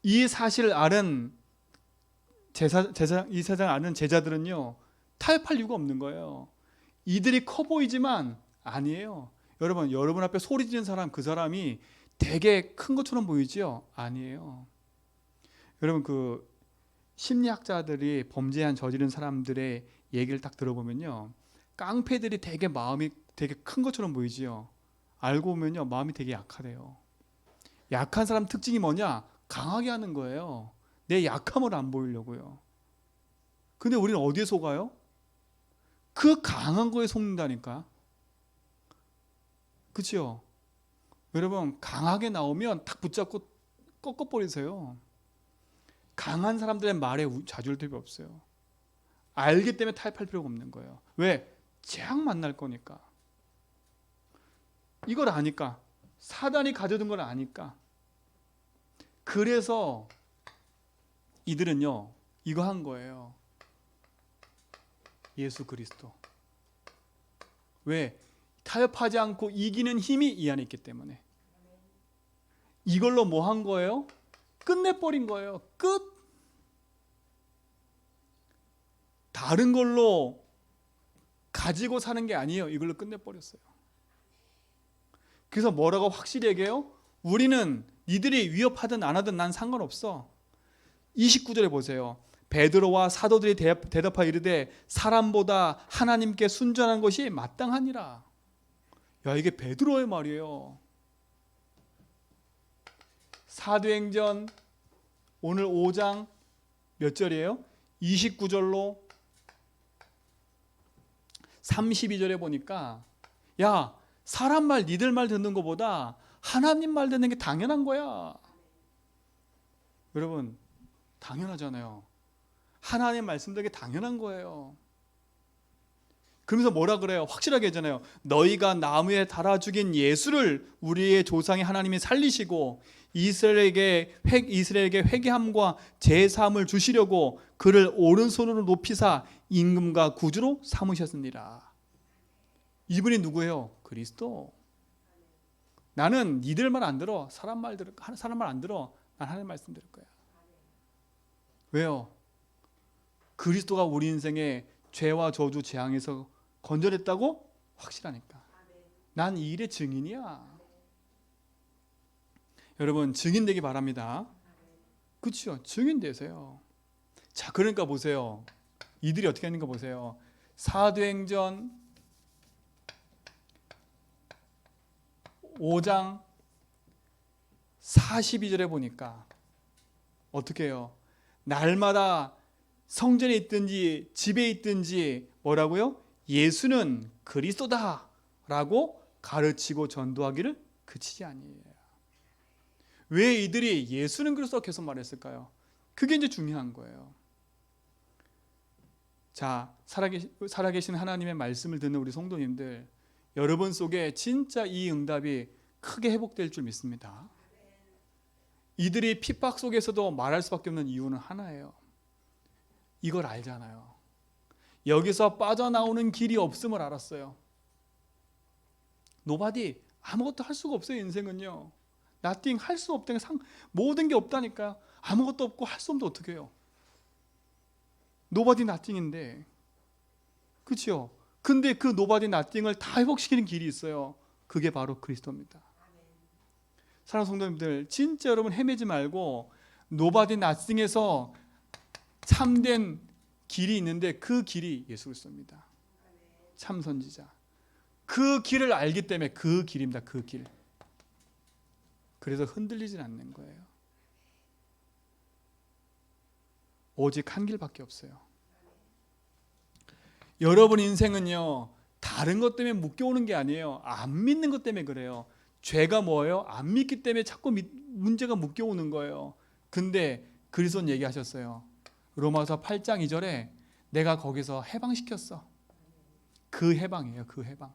이 사실을 아는 이 세상을 아는 제자들은요, 타협할 이유가 없는 거예요. 이들이 커 보이지만 아니에요. 여러분 앞에 소리 지르는 사람, 그 사람이 되게 큰 것처럼 보이지요? 아니에요. 여러분, 그 심리학자들이 범죄한 저지른 사람들의 얘기를 딱 들어보면요, 깡패들이 되게 마음이 되게 큰 것처럼 보이지요? 알고 보면요, 마음이 되게 약하대요. 약한 사람 특징이 뭐냐? 강하게 하는 거예요. 내 약함을 안 보이려고요. 근데 우리는 어디에 속아요? 그 강한 거에 속는다니까. 그렇죠? 여러분 강하게 나오면 탁 붙잡고 꺾어버리세요. 강한 사람들의 말에 좌절됨이 없어요. 알기 때문에 타협할 필요가 없는 거예요. 왜? 재앙 만날 거니까. 이걸 아니까. 사단이 가져둔 걸 아니까. 그래서 이들은요 이거 한 거예요. 예수 그리스도. 왜? 타협하지 않고 이기는 힘이 이 안에 있기 때문에. 이걸로 뭐 한 거예요? 끝내버린 거예요. 끝. 다른 걸로 가지고 사는 게 아니에요. 이걸로 끝내버렸어요. 그래서 뭐라고 확실히 얘기해요? 우리는 니들이 위협하든 안 하든 난 상관없어. 29절에 보세요. 베드로와 사도들이 대답하여 이르되 사람보다 하나님께 순전한 것이 마땅하니라. 야, 이게 베드로의 말이에요. 사도행전 오늘 5장 몇 절이에요? 29절로 32절에 보니까 야, 사람 말 니들 말 듣는 것보다 하나님 말 듣는 게 당연한 거야. 여러분 당연하잖아요. 하나님 말씀 듣는 게 당연한 거예요. 그러면서 뭐라 그래요? 확실하게 하잖아요. 너희가 나무에 달아 죽인 예수를 우리의 조상의 하나님이 살리시고 이스라엘에게 회개함과 제사함을 주시려고 그를 오른손으로 높이사 임금과 구주로 삼으셨느니라. 이분이 누구예요? 그리스도. 나는 니들 말 안 들어. 사람 말 안 들어. 난 하나님 말씀 들을 거야. 왜요? 그리스도가 우리 인생의 죄와 저주 재앙에서 건져냈다고 확실하니까. 난 이 일의 증인이야. 여러분 증인 되기 바랍니다. 그렇죠? 증인 되세요. 자, 그러니까 보세요. 이들이 어떻게 하는가 보세요. 사도행전 5장 42절에 보니까 어떻게 해요? 날마다 성전에 있든지 집에 있든지 뭐라고요? 예수는 그리스도다 라고 가르치고 전도하기를 그치지 아니에요. 왜 이들이 예수는 그리스도 계속 말했을까요? 그게 이제 중요한 거예요. 자, 살아계신 하나님의 말씀을 듣는 우리 성도님들, 여러분 속에 진짜 이 응답이 크게 회복될 줄 믿습니다. 이들이 핍박 속에서도 말할 수밖에 없는 이유는 하나예요. 이걸 알잖아요. 여기서 빠져나오는 길이 없음을 알았어요. 노바디, 아무것도 할 수가 없어요. 인생은요. nothing, 할 수 없다는 모든 게 없다니까요. 아무것도 없고 할 수 없는데 어떻게 해요? 노바디 nothing인데, 그렇죠? 근데 그 노바디 nothing을 다 회복시키는 길이 있어요. 그게 바로 그리스도입니다. 사랑하는 성도님들, 진짜 여러분 헤매지 말고 노바디 nothing에서 참된 길이 있는데 그 길이 예수 그리스도입니다. 참 선지자. 그 길을 알기 때문에 그 길입니다. 그 길. 그래서 흔들리진 않는 거예요. 오직 한 길밖에 없어요. 여러분 인생은요, 다른 것 때문에 묶여오는 게 아니에요. 안 믿는 것 때문에 그래요. 죄가 뭐예요? 안 믿기 때문에 자꾸 문제가 묶여오는 거예요. 근데 그리스도는 얘기하셨어요. 로마서 8장 2절에 내가 거기서 해방시켰어. 그 해방이에요. 그 해방.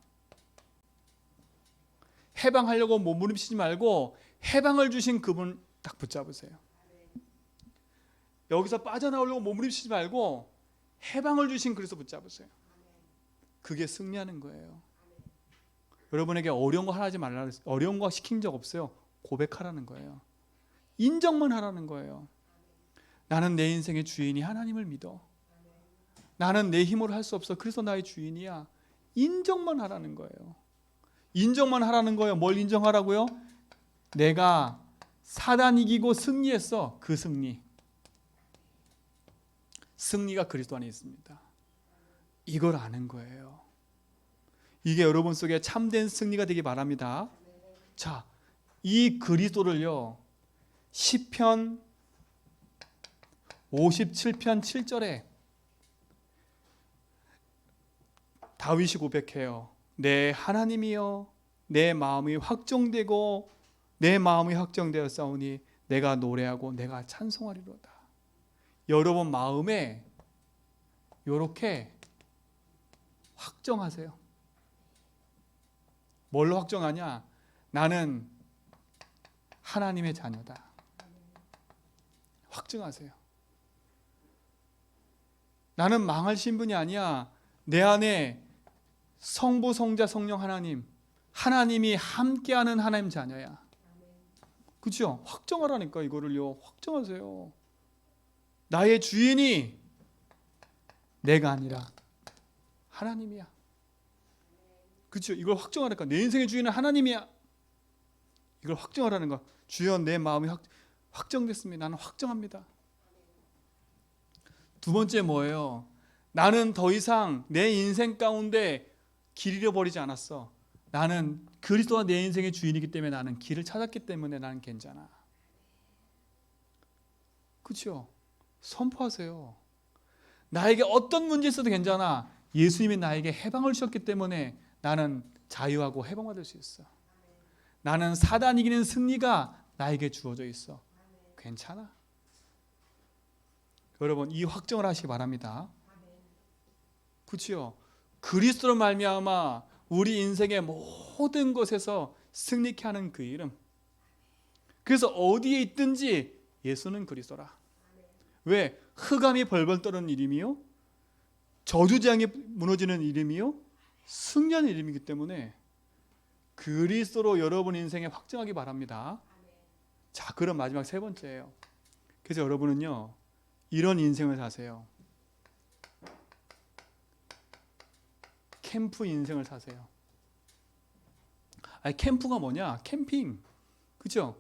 해방하려고 몸부림치지 말고 해방을 주신 그분 딱 붙잡으세요. 여기서 빠져나오려고 몸부림치지 말고 해방을 주신 그리스도 붙잡으세요. 그게 승리하는 거예요. 여러분에게 어려운 거 하지 말라, 어려운 거 시킨 적 없어요. 고백하라는 거예요. 인정만 하라는 거예요. 나는 내 인생의 주인이 하나님을 믿어. 나는 내 힘으로 할 수 없어. 그래서 나의 주인이야. 인정만 하라는 거예요. 인정만 하라는 거예요. 뭘 인정하라고요? 내가 사단 이기고 승리했어. 그 승리. 승리가 그리스도 안에 있습니다. 이걸 아는 거예요. 이게 여러분 속에 참된 승리가 되기 바랍니다. 자, 이 그리스도를요, 시편 57편 7절에 다윗이 고백해요. 내 하나님이여 내 마음이 확정되고 내 마음이 확정되었사오니 내가 노래하고 내가 찬송하리로다. 여러분 마음에 이렇게 확정하세요. 뭘로 확정하냐? 나는 하나님의 자녀다. 확정하세요. 나는 망할 신분이 아니야. 내 안에 성부, 성자, 성령 하나님이 함께하는 하나님 자녀야. 그렇죠? 확정하라니까 이거를요. 확정하세요. 나의 주인이 내가 아니라 하나님이야. 그렇죠? 이걸 확정하라니까. 내 인생의 주인은 하나님이야. 이걸 확정하라는 거. 주여 내 마음이 확정됐습니다. 나는 확정합니다. 두 번째 뭐예요? 나는 더 이상 내 인생 가운데 길 잃어버리지 않았어. 나는 그리스도가 내 인생의 주인이기 때문에 나는 길을 찾았기 때문에 나는 괜찮아. 그렇죠? 선포하세요. 나에게 어떤 문제 있어도 괜찮아. 예수님이 나에게 해방을 주셨기 때문에 나는 자유하고 해방받을 수 있어. 나는 사단 이기는 승리가 나에게 주어져 있어. 괜찮아. 여러분 이 확정을 하시기 바랍니다. 그렇죠? 그리스도로 말미암아 우리 인생의 모든 것에서 승리케 하는 그 이름. 그래서 어디에 있든지 예수는 그리스도라. 왜? 흑암이 벌벌 떠는 이름이요, 저주재앙이 무너지는 이름이요, 승리하는 이름이기 때문에 그리스도로 여러분 인생에 확정하기 바랍니다. 자, 그럼 마지막 세 번째예요. 그래서 여러분은요 이런 인생을 사세요. 캠프 인생을 사세요. 아니, 캠프가 뭐냐? 캠핑. 그죠?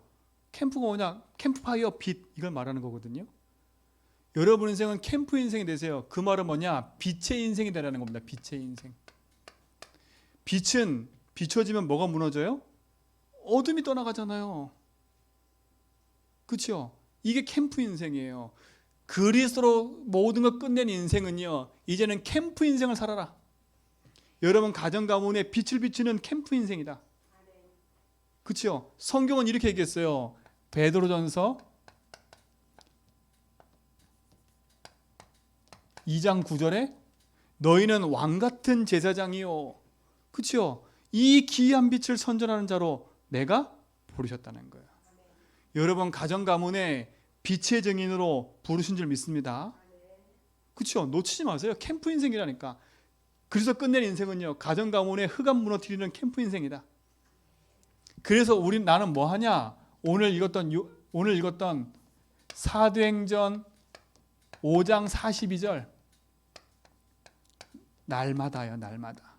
캠프가 뭐냐? 캠프파이어 빛, 이걸 말하는 거거든요. 여러분 인생은 캠프 인생이 되세요. 그 말은 뭐냐? 빛의 인생이 되라는 겁니다. 빛의 인생. 빛은 비춰지면 뭐가 무너져요? 어둠이 떠나가잖아요. 그렇죠? 이게 캠프 인생이에요. 그리스도로 모든 걸 끝낸 인생은요, 이제는 캠프 인생을 살아라. 여러분 가정 가문에 빛을 비추는 캠프 인생이다. 그렇죠? 성경은 이렇게 얘기했어요. 베드로전서 2장 9절에 너희는 왕같은 제사장이요. 그렇죠? 이 기이한 빛을 선전하는 자로 내가 부르셨다는 거예요. 여러분 가정 가문에 빛의 증인으로 부르신 줄 믿습니다. 그렇죠? 놓치지 마세요. 캠프 인생이라니까. 그래서 끝낼 인생은요, 가정 가문에 흑암 무너뜨리는 캠프 인생이다. 그래서 나는 뭐 하냐? 오늘 읽었던 사도행전 5장 42절, 날마다요, 날마다.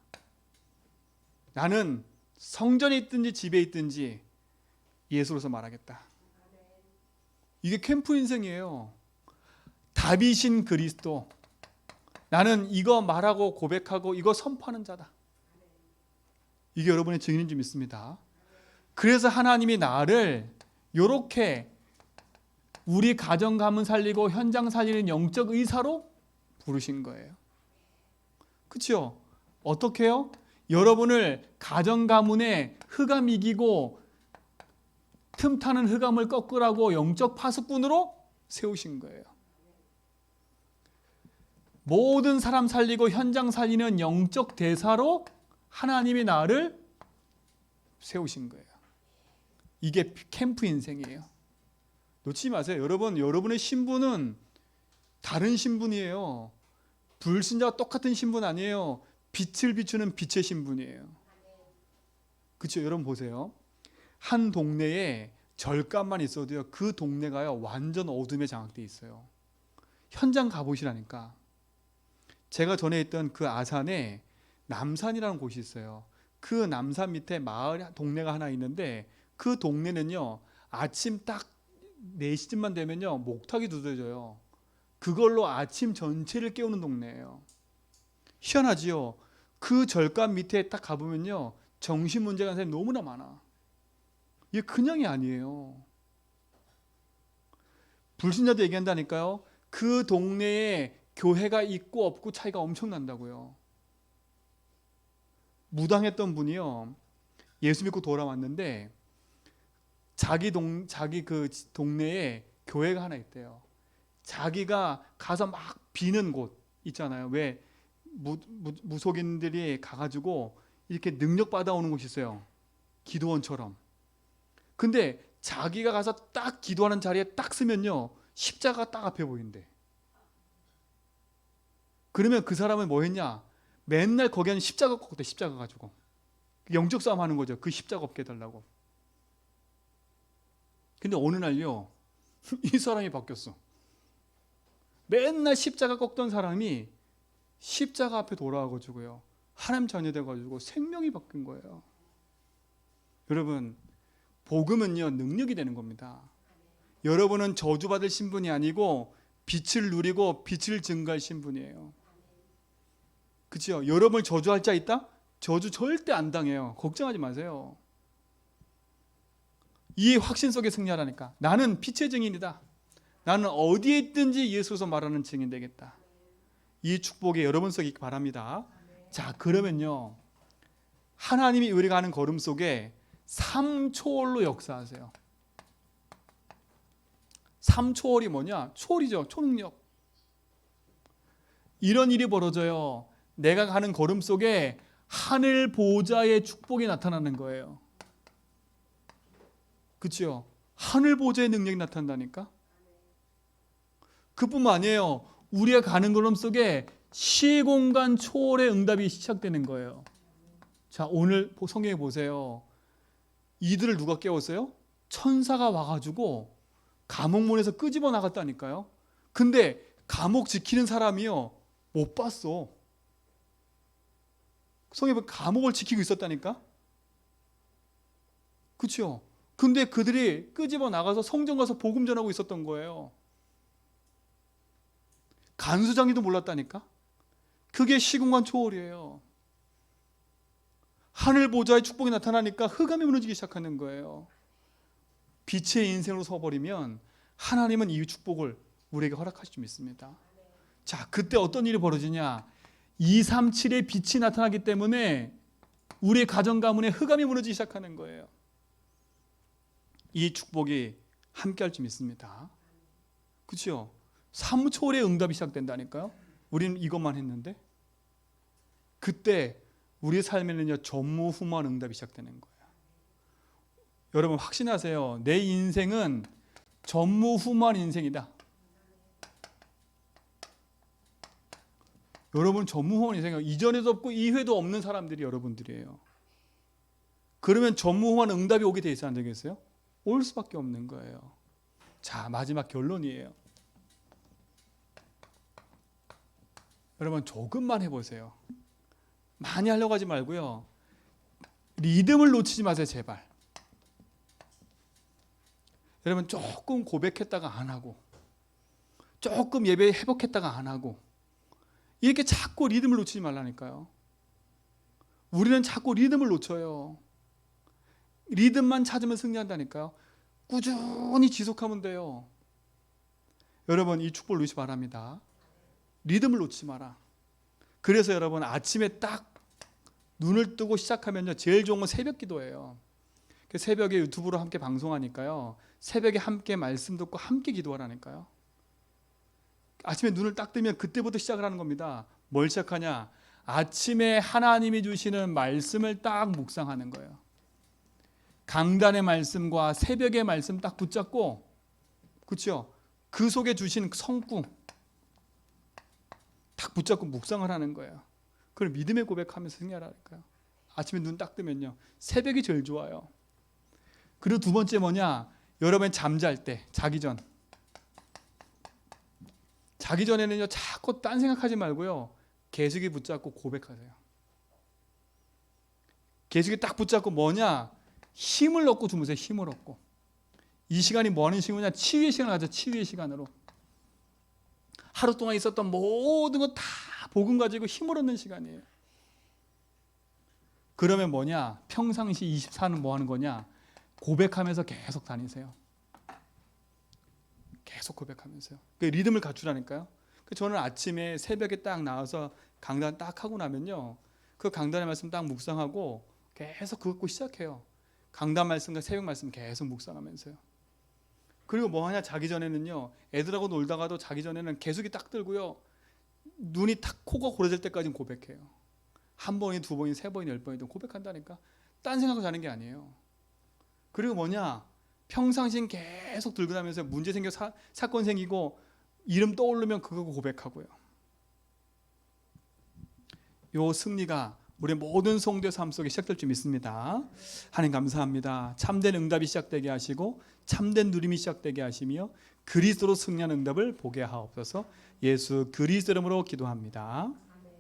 나는 성전에 있든지 집에 있든지 예수로서 말하겠다. 이게 캠프 인생이에요. 답이신 그리스도. 나는 이거 말하고 고백하고 이거 선포하는 자다. 이게 여러분의 증인인 줄 믿습니다. 그래서 하나님이 나를 이렇게 우리 가정 가문 살리고 현장 살리는 영적 의사로 부르신 거예요. 그렇죠? 어떻게 해요? 여러분을 가정 가문에 흑암 이기고 틈타는 흑암을 꺾으라고 영적 파수꾼으로 세우신 거예요. 모든 사람 살리고 현장 살리는 영적 대사로 하나님이 나를 세우신 거예요. 이게 캠프 인생이에요. 놓치지 마세요. 여러분의 신분은 다른 신분이에요. 불신자와 똑같은 신분 아니에요. 빛을 비추는 빛의 신분이에요. 그렇죠? 여러분 보세요. 한 동네에 절간만 있어도요, 그 동네가요 완전 어둠에 장악돼 있어요. 현장 가보시라니까. 제가 전에 있던 그 아산에 남산이라는 곳이 있어요. 그 남산 밑에 동네가 하나 있는데 그 동네는요 아침 딱 4시쯤만 되면요 목탁이 두드려져요. 그걸로 아침 전체를 깨우는 동네예요. 희한하지요? 그 절간 밑에 딱 가보면요 정신 문제가 있는 사람이 너무나 많아. 이게 그냥이 아니에요. 불신자도 얘기한다니까요. 그 동네에 교회가 있고 없고 차이가 엄청 난다고요. 무당했던 분이요, 예수 믿고 돌아왔는데 자기 그 동네에 교회가 하나 있대요. 자기가 가서 막 비는 곳 있잖아요. 왜 무속인들이 가가지고 이렇게 능력 받아오는 곳이 있어요. 기도원처럼. 근데 자기가 가서 딱 기도하는 자리에 딱 쓰면요, 십자가 딱 앞에 보인대. 그러면 그 사람은 뭐 했냐? 맨날 거기는 십자가 꺾었대. 십자가 가지고 영적 싸움 하는 거죠. 그 십자가 없게 해달라고. 근데 어느 날요, 이 사람이 바뀌었어. 맨날 십자가 꺾던 사람이 십자가 앞에 돌아와가지고요, 하나님 자녀 돼가지고 생명이 바뀐 거예요. 여러분, 복음은요, 능력이 되는 겁니다. 여러분은 저주받을 신분이 아니고 빛을 누리고 빛을 증거할 신분이에요. 그렇죠? 여러분을 저주할 자 있다? 저주 절대 안 당해요. 걱정하지 마세요. 이 확신 속에 승리하라니까. 나는 빛의 증인이다. 나는 어디에 있든지 예수서 말하는 증인 되겠다. 이 축복이 여러분 속에 있기 바랍니다. 자, 그러면요, 하나님이 우리가 하는 걸음 속에 3초월로 역사하세요. 3초월이 뭐냐? 초월이죠. 초능력. 이런 일이 벌어져요. 내가 가는 걸음 속에 하늘 보좌의 축복이 나타나는 거예요. 그렇죠? 하늘 보좌의 능력이 나타난다니까. 그뿐만 아니에요. 우리가 가는 걸음 속에 시공간 초월의 응답이 시작되는 거예요. 자, 오늘 성경에 보세요. 이들을 누가 깨웠어요? 천사가 와가지고 감옥문에서 끄집어 나갔다니까요. 근데 감옥 지키는 사람이요, 못 봤어. 성경에 보면 감옥을 지키고 있었다니까. 그렇죠? 근데 그들이 끄집어 나가서 성전 가서 복음 전하고 있었던 거예요. 간수장이도 몰랐다니까. 그게 시공간 초월이에요. 하늘 보좌의 축복이 나타나니까 흑암이 무너지기 시작하는 거예요. 빛의 인생으로 서버리면 하나님은 이 축복을 우리에게 허락하실 줄 믿습니다. 자, 그때 어떤 일이 벌어지냐? 237의 빛이 나타나기 때문에 우리의 가정 가문에 흑암이 무너지기 시작하는 거예요. 이 축복이 함께할 줄 믿습니다. 그렇죠? 3초의 응답이 시작된다니까요. 우리는 이것만 했는데 그때 우리의 삶에는요, 전무후무한 응답이 시작되는 거예요. 여러분 확신하세요. 내 인생은 전무후무한 인생이다. 여러분 전무후무한 인생이에요. 이전에도 없고 이후에도 없는 사람들이 여러분들이에요. 그러면 전무후무한 응답이 오게 돼 있어야 안 되겠어요? 올 수밖에 없는 거예요. 자, 마지막 결론이에요. 여러분 조금만 해보세요. 많이 하려고 하지 말고요, 리듬을 놓치지 마세요, 제발. 여러분 조금 고백했다가 안 하고, 조금 예배 회복했다가 안 하고, 이렇게 자꾸 리듬을 놓치지 말라니까요. 우리는 자꾸 리듬을 놓쳐요. 리듬만 찾으면 승리한다니까요. 꾸준히 지속하면 돼요. 여러분 이 축복을 놓치지 바랍니다. 리듬을 놓치지 마라. 그래서 여러분 아침에 딱 눈을 뜨고 시작하면요, 제일 좋은 건 새벽 기도예요. 새벽에 유튜브로 함께 방송하니까요, 새벽에 함께 말씀 듣고 함께 기도하라니까요. 아침에 눈을 딱 뜨면 그때부터 시작을 하는 겁니다. 뭘 시작하냐? 아침에 하나님이 주시는 말씀을 딱 묵상하는 거예요. 강단의 말씀과 새벽의 말씀 딱 붙잡고, 그렇죠? 그 속에 주신 성구 딱 붙잡고 묵상을 하는 거예요. 그걸 믿음의 고백하면서 승리하라니까요. 아침에 눈 딱 뜨면요, 새벽이 제일 좋아요. 그리고 두 번째 뭐냐? 여러분 잠잘 때, 자기 전에는요, 자꾸 딴 생각하지 말고요, 계속이 붙잡고 고백하세요. 계속이 딱 붙잡고 뭐냐? 힘을 얻고 주무세요. 힘을 얻고. 이 시간이 뭐 하는 시간이냐? 치유의 시간을 가져. 치유의 시간으로. 하루 동안 있었던 모든 거 다 복음 가지고 힘을 얻는 시간이에요. 그러면 뭐냐? 평상시 24는 뭐 하는 거냐? 고백하면서 계속 다니세요. 계속 고백하면서요. 그 리듬을 갖추라니까요. 저는 아침에 새벽에 딱 나와서 강단 딱 하고 나면요, 그 강단의 말씀 딱 묵상하고 계속 그거 갖고 시작해요. 강단 말씀과 새벽 말씀 계속 묵상하면서요. 그리고 뭐 하냐, 자기 전에는요, 애들하고 놀다가도 자기 전에는 개수기 딱 들고요, 눈이 탁 코가 고려질 때까지는 고백해요. 한 번이, 두 번이, 세 번이, 10번이든 고백한다니까. 딴 생각하고 자는 게 아니에요. 그리고 뭐냐, 평상신 계속 들고 다니면서 문제 생겨, 사건 생기고 이름 떠오르면 그거 고백하고요. 요 승리가 우리 모든 성도의 삶 속에 시작될 줄 믿습니다. 하나님 감사합니다. 참된 응답이 시작되게 하시고 참된 누림이 시작되게 하시며 그리스도로 승리하는 응답을 보게 하옵소서. 예수 그리스도 이름으로 기도합니다.